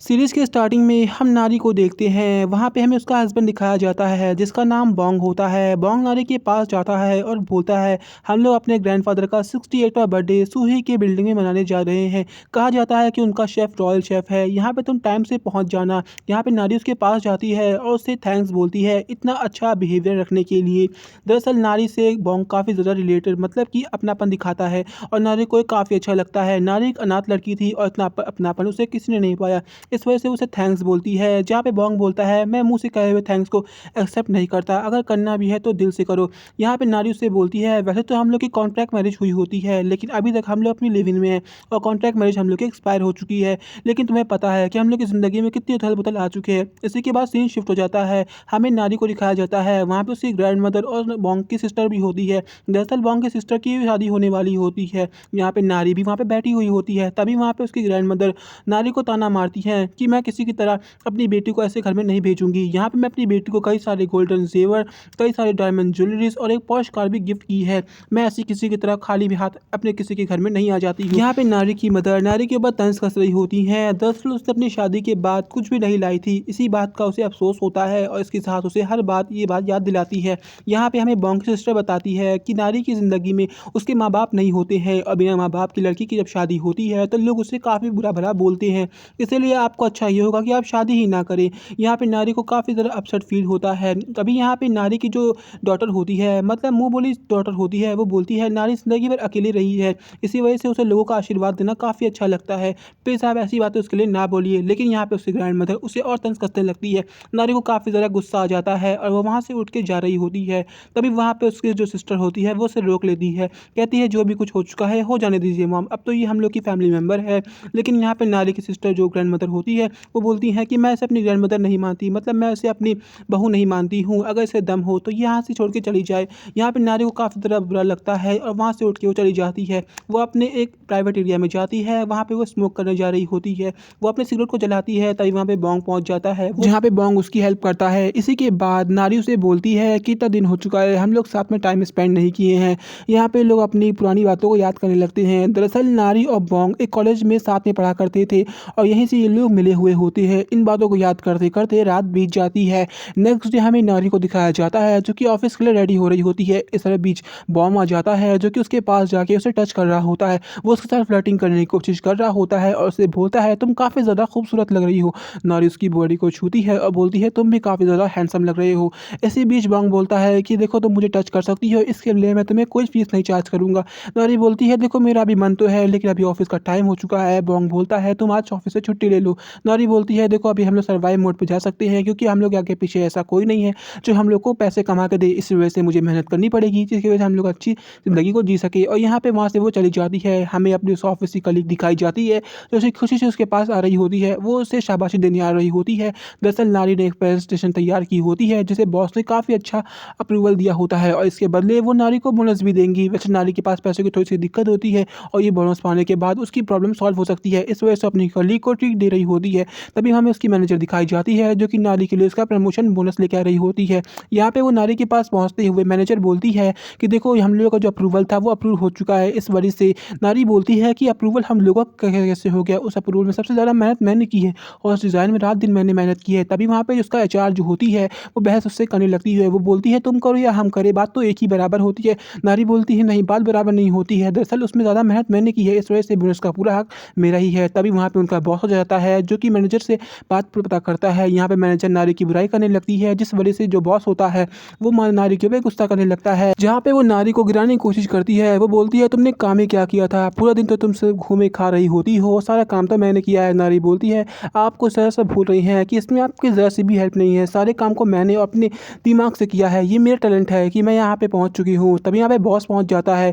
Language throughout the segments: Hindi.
सीरीज़ के स्टार्टिंग में हम नारी को देखते हैं। वहाँ पे हमें उसका हस्बैंड दिखाया जाता है जिसका नाम बोंग होता है। बोंग नारी के पास जाता है और बोलता है, हम लोग अपने ग्रैंडफ़ादर का 68वां बर्थडे सूही के बिल्डिंग में मनाने जा रहे हैं। कहा जाता है कि उनका शेफ़ रॉयल शेफ़ है, यहाँ पे तुम टाइम से पहुँच जाना। यहाँ पे नारी उसके पास जाती है और उससे थैंक्स बोलती है इतना अच्छा बिहेवियर रखने के लिए। दरअसल नारी से बोंग काफ़ी ज़्यादा रिलेटेड मतलब कि अपनापन दिखाता है और नारी को ये काफ़ी अच्छा लगता है। नारी एक अनाथ लड़की थी और इतना अपनापन उसे किसी ने नहीं पाया। इस वजह से उसे थैंक्स बोलती है, जहाँ पे बोंग बोलता है मैं मुँह से कहे हुए थैंक्स को एक्सेप्ट नहीं करता, अगर करना भी है तो दिल से करो। यहाँ पे नारी उससे बोलती है वैसे तो हम लोग की कॉन्ट्रैक्ट मैरिज हुई होती है, लेकिन अभी तक हम लोग अपनी लिव इन में हैं और कॉन्ट्रैक्ट मैरिज हम लोग की एक्सपायर हो चुकी है। लेकिन तुम्हें पता है कि हम लोग की ज़िंदगी में कितनी उथल-पुथल आ चुके हैं। इसी के बाद सीन शिफ्ट हो जाता है, हमें नारी को दिखाया जाता है, वहाँ पे उसकी ग्रैंडमदर और बोंग की सिस्टर भी होती है। दरअसल बोंग की सिस्टर की भी शादी होने वाली होती है। यहाँ पे नारी भी वहाँ पे बैठी हुई होती है, तभी वहाँ पे उसकी ग्रैंडमदर नारी को ताना मारती हैं कि मैं किसी की तरह अपनी बेटी को ऐसे घर में नहीं भेजूँगी। यहाँ पे मैं अपनी बेटी को कई सारे गोल्डन ज़ेवर, कई सारे डायमंड ज्वेलरीज़ और एक पॉश कार भी गिफ्ट की है। मैं ऐसी किसी की तरह खाली भी हाथ अपने किसी के घर में नहीं आ जाती हूँ। यहाँ पे नारी की मदर नारी के ऊपर तंज कस रही होती हैं। दरअसल उसने अपनी शादी के बाद कुछ भी नहीं लाई थी। इसी बात का उसे अफ़सोस होता है और इसके साथ उसे हर बात ये बात याद दिलाती है। यहाँ पे हमें बोंग की सिस्टर बताती है कि नारी की ज़िंदगी में उसके माँ-बाप नहीं होते हैं और बिना माँ-बाप की लड़की की जब शादी होती है तो लोग उसे काफ़ी बुरा-भला बोलते हैं। इसीलिए आपको अच्छा ये होगा कि आप शादी ही ना करें। यहाँ पे नारी को काफ़ी ज़्यादा अपसेट फ़ील होता है। तभी यहाँ पे नारी की जो डॉटर होती है मतलब मुँह बोली डॉटर होती है, वो बोलती है नारी ज़िंदगी भर अकेली रही है। इसी वजह से उसे लोगों का आशीर्वाद देना काफ़ी अच्छा लगता है। प्लीज़ आप ऐसी बातें उसके लिए ना बोलिए। लेकिन यहाँ पे उसकी ग्रैंडमदर उसे और तंज़ कसने लगती है। नारी को काफ़ी ज़्यादा गुस्सा आ जाता है और वो वहाँ से उठ के जा रही होती है। तभी वहाँ पे उसकी जो सिस्टर होती है वो उसे रोक लेती है। कहती है जो भी कुछ हो चुका है हो जाने दीजिए मॉम, अब तो ये हम लोग की फैमिली मेंबर है। लेकिन यहाँ पे नारी की सिस्टर जो ग्रैंडमदर होती है वो बोलती हैं कि मैं इसे अपनी ग्रैंडमदर नहीं मानती, मतलब मैं इसे अपनी बहू नहीं मानती हूँ, अगर इसे दम हो तो ये यहाँ से छोड़ के चली जाए। यहाँ पे नारी को काफ़ी ज़्यादा बुरा लगता है और वहाँ से उठ के वो चली जाती है। वो अपने एक प्राइवेट एरिया में जाती है, वहाँ पे वो स्मोक करने जा रही होती है। वो अपने सिगरेट को जलाती है, तभी वहाँ पे बोंग पहुँच जाता है, जहाँ पे बोंग उसकी हेल्प करता है। इसी के बाद नारी उसे बोलती है कि इतना दिन हो चुका है, हम लोग साथ में टाइम स्पेंड नहीं किए हैं। यहाँ पे लोग अपनी पुरानी बातों को याद करने लगते हैं। दरअसल नारी और बोंग एक कॉलेज में साथ में पढ़ा करते थे और यहीं से ये लोग मिले हुए होते हैं। इन बातों को याद करते करते रात बीत जाती है। नेक्स्ट डे हमें नारी को दिखाया जाता है जो कि ऑफिस के लिए रेडी हो रही होती है। इस तरह बीच बॉम्ब आ जाता है जो कि उसके पास जाके उसे टच कर रहा होता है। वो उसके साथ फ्लर्टिंग करने की कोशिश कर रहा होता है और उसे बोलता है तुम काफ़ी ज़्यादा खूबसूरत लग रही हो। नारी उसकी बॉडी को छूती है और बोलती है तुम भी काफ़ी ज़्यादा हैंडसम लग रहे हो। इसी बीच बॉन्ग बोलता है कि देखो तुम मुझे टच कर सकती हो, इसके लिए मैं तुम्हें कोई फीस नहीं चार्ज करूँगा। नारी बोलती है देखो मेरा भी मन तो है लेकिन अभी ऑफिस का टाइम हो चुका है। बॉन्ग बोलता है तुम आज ऑफिस से छुट्टी ले लो। नारी बोलती है देखो अभी हम लोग सर्वाइव मोड पे जा सकते हैं क्योंकि हम लोग के आगे पीछे ऐसा कोई नहीं है जो हम लोग को पैसे कमा के दे, इस वजह से मुझे मेहनत करनी पड़ेगी जिसकी वजह से हम लोग अच्छी ज़िंदगी को जी सके। और यहाँ पे वहाँ से वो चली जाती है। हमें अपनी उस ऑफिस की कलीग दिखाई जाती है जो उसे खुशी से उसके पास आ रही होती है, वो उसे शाबाशी देने आ रही होती है। दरअसल नारी ने एक प्रेजेंटेशन तैयार की होती है जिसे बॉस ने काफ़ी अच्छा अप्रूवल दिया होता है और इसके बदले वो नारी को बोनस भी देंगी। वैसे नारी के पास पैसों की थोड़ी सी दिक्कत होती है और ये बोनस पाने के बाद उसकी प्रॉब्लम सॉल्व हो सकती है, इस वजह से अपनी कलीग को ट्रीट दे रही होती है। तभी हमें उसकी मैनेजर दिखाई जाती है जो कि नारी के लिए उसका प्रमोशन बोनस लेके आ रही होती है। यहाँ पे वो नारी के पास पहुँचते हुए मैनेजर बोलती है कि देखो हम लोगों का जो अप्रूवल था वो अप्रूव हो चुका है। इस वजह से नारी बोलती है कि अप्रूवल हम लोगों का कैसे हो गया, उस अप्रूवल में सबसे ज़्यादा मेहनत मैंने की है और उस डिज़ाइन में रात दिन मैंने मेहनत की है। तभी वहाँ पे उसका एचआर जो होती है वो बहस उससे करने लगती है। वो बोलती है तुम करो या हम करें, बात तो एक ही बराबर होती है। नारी बोलती है नहीं, बात बराबर नहीं होती है, दरअसल उसमें ज़्यादा मेहनत मैंने की है, इस वजह से बोनस का पूरा हक मेरा ही है। तभी वहाँ पे उनका बॉस हो जाता है जो कि मैनेजर से बात पता करता है। यहाँ पे मैनेजर नारी की बुराई करने लगती है जिस वजह से जो बॉस होता है वो नारी के ऊपर गुस्सा करने लगता है। जहाँ पे वो नारी को गिराने की कोशिश करती है। वो बोलती है तुमने काम ही क्या किया था, पूरा दिन तो तुम सिर्फ घूमे खा रही होती हो, सारा काम तो मैंने किया है। नारी बोलती है आपको ज़रा सा भूल रही हैं कि इसमें आपकी ज़रा सी भी हेल्प नहीं है, सारे काम को मैंने अपने दिमाग से किया है, ये मेरा टैलेंट है कि मैं यहाँ पे पहुँच चुकी हूँ। तभी यहाँ पे बॉस पहुँच जाता है।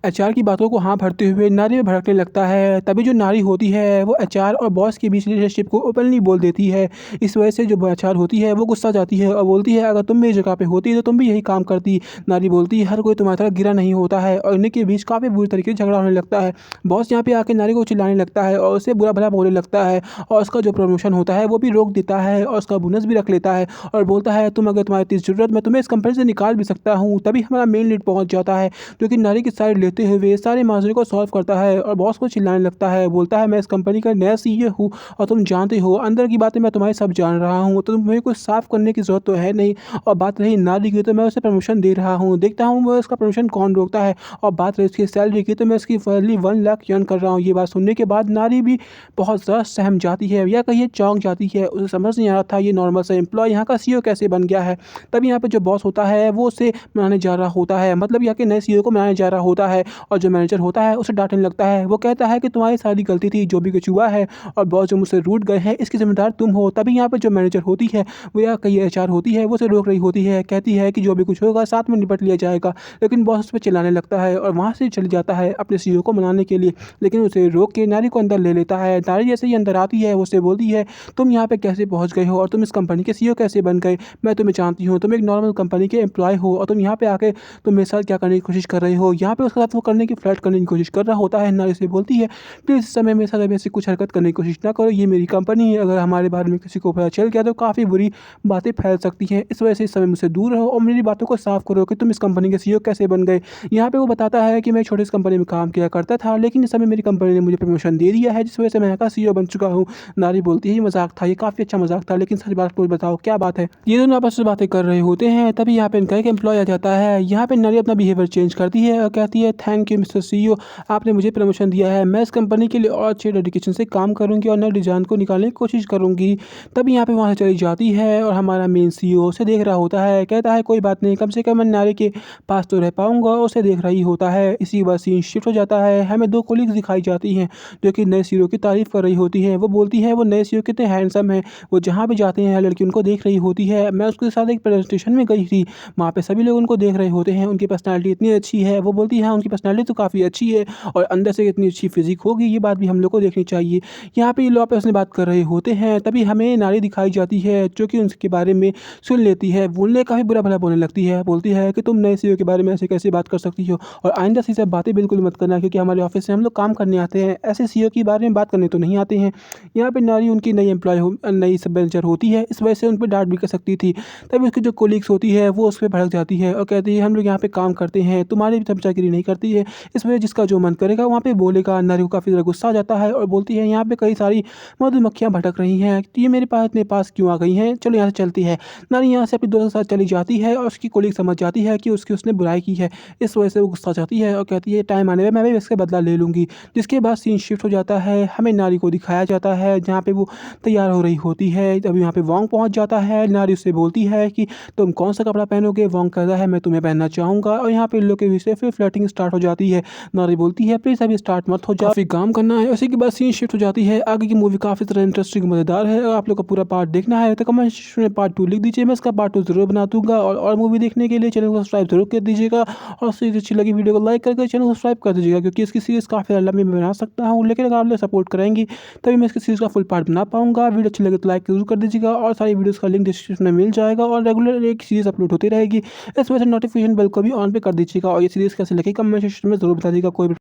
एचआर की बातों को हाँ भरते हुए नारी में भड़कने लगता है। तभी जो नारी होती है वो एचआर और बॉस के बीच रिलेशनशिप को ओपनली बोल देती है। इस वजह से जो एचआर होती है वो गुस्सा जाती है और बोलती है अगर तुम मेरी जगह पे होती तो तुम भी यही काम करती। नारी बोलती है हर कोई तुम्हारी तरह गिरा नहीं होता है और इन्हीं के बीच काफ़ी बुरी तरीके से झगड़ा होने लगता है। बॉस यहाँ पे आके नारी को चिल्लाने लगता है और उसे बुरा भला बोलने लगता है और उसका जो प्रमोशन होता है वो भी रोक देता है और उसका बोनस भी रख लेता है और बोलता है तुम्हारी इतनी ज़रूरत मैं तुम्हें इस कंपनी से निकाल भी सकता हूँ। तभी हमारा मेन लीड पहुँच जाता है जो कि नारी की सारी लेते हुए सारे मामले को सॉल्व करता है और बॉस को चिल्लाने लगता है। बोलता है, मैं इस कंपनी का नया सीईओ हूँ और तुम जानते हो अंदर की बातें मैं तुम्हारी सब जान रहा हूँ, तो तुम्हें कुछ साफ करने की ज़रूरत तो है नहीं। और बात रही नारी की, तो मैं उसे प्रमोशन दे रहा हूँ, देखता हूँ मैं उसका प्रमोशन कौन रोकता है। और बात रही उसकी सैलरी की, तो मैं उसकी फर्ली 1 लाख अर्न कर रहा हूँ। ये बात सुनने के बाद नारी भी बहुत ज़्यादा सहम जाती है या कहिए चौंक जाती है। उसे समझ नहीं आ रहा था ये नॉर्मल सा एम्प्लॉय यहाँ का सीईओ कैसे बन गया है। तभी यहाँ पे जो बॉस होता है वो उसे मनाने जा रहा होता है, मतलब यहाँ के नए सीईओ को मनाने जा रहा होता है। और जो मैनेजर होता है उसे डांटने लगता है। वो कहता है कि तुम्हारी सारी गलती थी, जो भी कुछ हुआ है और बॉस जो मुझसे रूठ गए हैं इसकी जिम्मेदार तुम हो। तभी यहाँ पे जो मैनेजर होती है वो या कहीं एचआर होती है वो उसे रोक रही होती है, कहती है कि जो भी कुछ होगा साथ में निपट लिया जाएगा। लेकिन बॉस उस पर चिल्लाने लगता है और वहाँ से चले जाता है अपने सीईओ को मनाने के लिए। लेकिन उसे रोक के नारी को अंदर ले लेता है। नारी जैसे ही अंदर आती है वो उससे बोलती है, तुम यहाँ पे कैसे पहुँच गए हो और तुम इस कंपनी के सीईओ कैसे बन गए। मैं तुम्हें जानती हूँ, तुम एक नॉर्मल कंपनी के एम्प्लॉय हो और तुम यहाँ पे आके तुम मेरे साथ क्या करने की कोशिश कर रहे हो। यहाँ पे उसके साथ वो करने की फ्लर्ट करने की कोशिश कर रहा होता है। नारी से बोलती है, प्लीज़ इस समय मेरे साथ अभी ऐसी कुछ हरकत करने की कोशिश ना करो, ये मेरी कंपनी है, अगर हमारे बारे में किसी को पता चल गया तो काफ़ी बुरी बातें फैल सकती हैं। इस वजह से इस समय मुझसे दूर रहो और मेरी बातों को साफ करो कि तुम इस कंपनी के सीईओ कैसे बन गए। यहाँ पे वो बताता है कि मैं छोटी सी कंपनी में काम किया करता था, लेकिन इस समय मेरी कंपनी ने मुझे प्रमोशन दे दिया है, जिस वजह से मैं यहाँ का सीईओ बन चुका हूँ। नारी बोलती है, ये मजाक था, ये काफ़ी अच्छा मजाक था, लेकिन सच बात मुझे बताओ क्या बात है। ये दोनों आपस में बातें कर रहे होते हैं। तभी यहाँ पे इनका एक एम्प्लॉय आ जाता है। यहाँ पे नारी अपना बिहेवियर चेंज करती है और कहती है, थैंक यू मिस्टर सीईओ, आपने मुझे प्रमोशन दिया है, मैं इस कंपनी के लिए और अच्छे डेडिकेशन से काम करूँगी और नए डिज़ाइन को निकालने की कोशिश करूँगी। तभी यहाँ पे वहाँ से चली जाती है और हमारा मेन सीईओ उसे देख रहा होता है। कहता है, कोई बात नहीं, कम से कम मैं नारी के पास तो रह पाऊँगा। उसे देख रही होता है। इसी बार सीन शिफ्ट हो जाता है। हमें 2 कोलीग्स दिखाई जाती हैं जो कि नए सीईओ की तारीफ़ कर रही होती हैं। वो बोलती है वो नए सीईओ कितने हैंडसम हैं। वो जहाँ भी जाते हैं लड़की उनको देख रही होती है। मैं उसके साथ एक प्रेजेंटेशन में गई थी, वहाँ पे सभी लोग उनको देख रहे होते हैं। उनकी पर्सनैलिटी इतनी अच्छी है। वो बोलती है, हाँ, उनकी पर्सनैलिटी तो काफ़ी अच्छी है और अंदर से इतनी अच्छी फिज़िक होगी, ये बात भी हम लोग को देखनी चाहिए। यहाँ पे ये लोग आपस में बात कर रहे होते हैं। तभी हमें नारी दिखाई जाती है जो कि उनके बारे में सुन लेती है। बोलने काफ़ी बुरा-भला बोलने लगती है। बोलती है कि तुम नए सीईओ के बारे में ऐसे कैसे बात कर सकती हो और आइंदा से ये सब बातें बिल्कुल मत करना, क्योंकि हमारे ऑफ़िस में हम लोग काम करने आते हैं, ऐसे सीईओ के बारे में बात करने तो नहीं आते हैं। यहाँ पे नारी उनकी नई सब मैनेजर होती है, इस वजह से उन पे डाँट भी कर सकती थी। तभी उसकी जो कोलीग्स होती है वो उस पे भड़क जाती है और कहती है, हम लोग यहाँ पे काम करते हैं, तुम्हारी चमचागिरी नहीं करती है, इस वजह जिसका जो मन करेगा वहाँ पे बोलेगा। नारी को काफ़ी ज़्यादा गुस्सा आ जाता है और बोलती है, यहाँ पे कई सारी मधुमक्खियाँ भटक रही हैं, तो ये मेरे पास इतने पास क्यों आ गई हैं, चलो यहाँ से चलती है। नारी यहाँ से अपने दोस्तों के साथ चली जाती है और उसकी कोलीग समझ जाती है कि उसने बुराई की है। इस वजह से वो गुस्सा जाती है और कहती है, टाइम आने पे मैं भी इसका बदला ले लूँगी। जिसके बाद सीन शिफ्ट हो जाता है। हमें नारी को दिखाया जाता है जहाँ पे वो तैयार हो रही होती है। तभी यहाँ पे वॉन्ग पहुँच जाता है। नारी उससे बोलती है कि तुम कौन सा कपड़ा पहनोगे। वॉन्ग कहता है, मैं तुम्हें पहनना चाहूँगा और यहाँ पे इन लोग के बीच से फिर फ्लर्टिंग स्टार्ट हो जाती है। नारी बोलती है, प्लीज़ अभी स्टार्ट मत हो जाओ, काफ़ी काम करना है। उसी के बाद सीन शिफ्ट हो जाती है। आगे की मूवी काफ़ी तरह इंटरेस्टिंग मज़ेदार है। अगर आप लोग को पूरा पार्ट देखना है तो कमेंट सेक्शन में पार्ट 2 लिख दीजिए, मैं इसका पार्ट 2 ज़रूर बना दूँगा। और मूवी देखने के लिए चैनल को सब्सक्राइब ज़रूर कर दीजिएगा और सीरीज़ अच्छी लगी वीडियो को लाइक करके चैनल को सब्सक्राइब कर दीजिएगा, क्योंकि इसकी सीरीज़ काफ़ी लंबी मैं बना सकता हूँ, लेकिन अगर आप लोग सपोर्ट करेंगी तभी मैं इसकी सीरीज़ का फुल पार्ट बना पाऊँगा। वीडियो अच्छी लगे तो लाइक ज़रूर कर दीजिएगा और सारी वीडियोज़ का लिंक डिस्क्रिप्शन में मिल जाएगा और रेगुलर एक सीरीज़ अपलोड होती रहेगी। इस वजह से नोटिफिकेशन बेल को भी ऑन पे कर दीजिएगा और ये सीरीज़ कैसे लगी कमेंट सेक्शन में ज़रूर बता दीजिएगा। कोई भी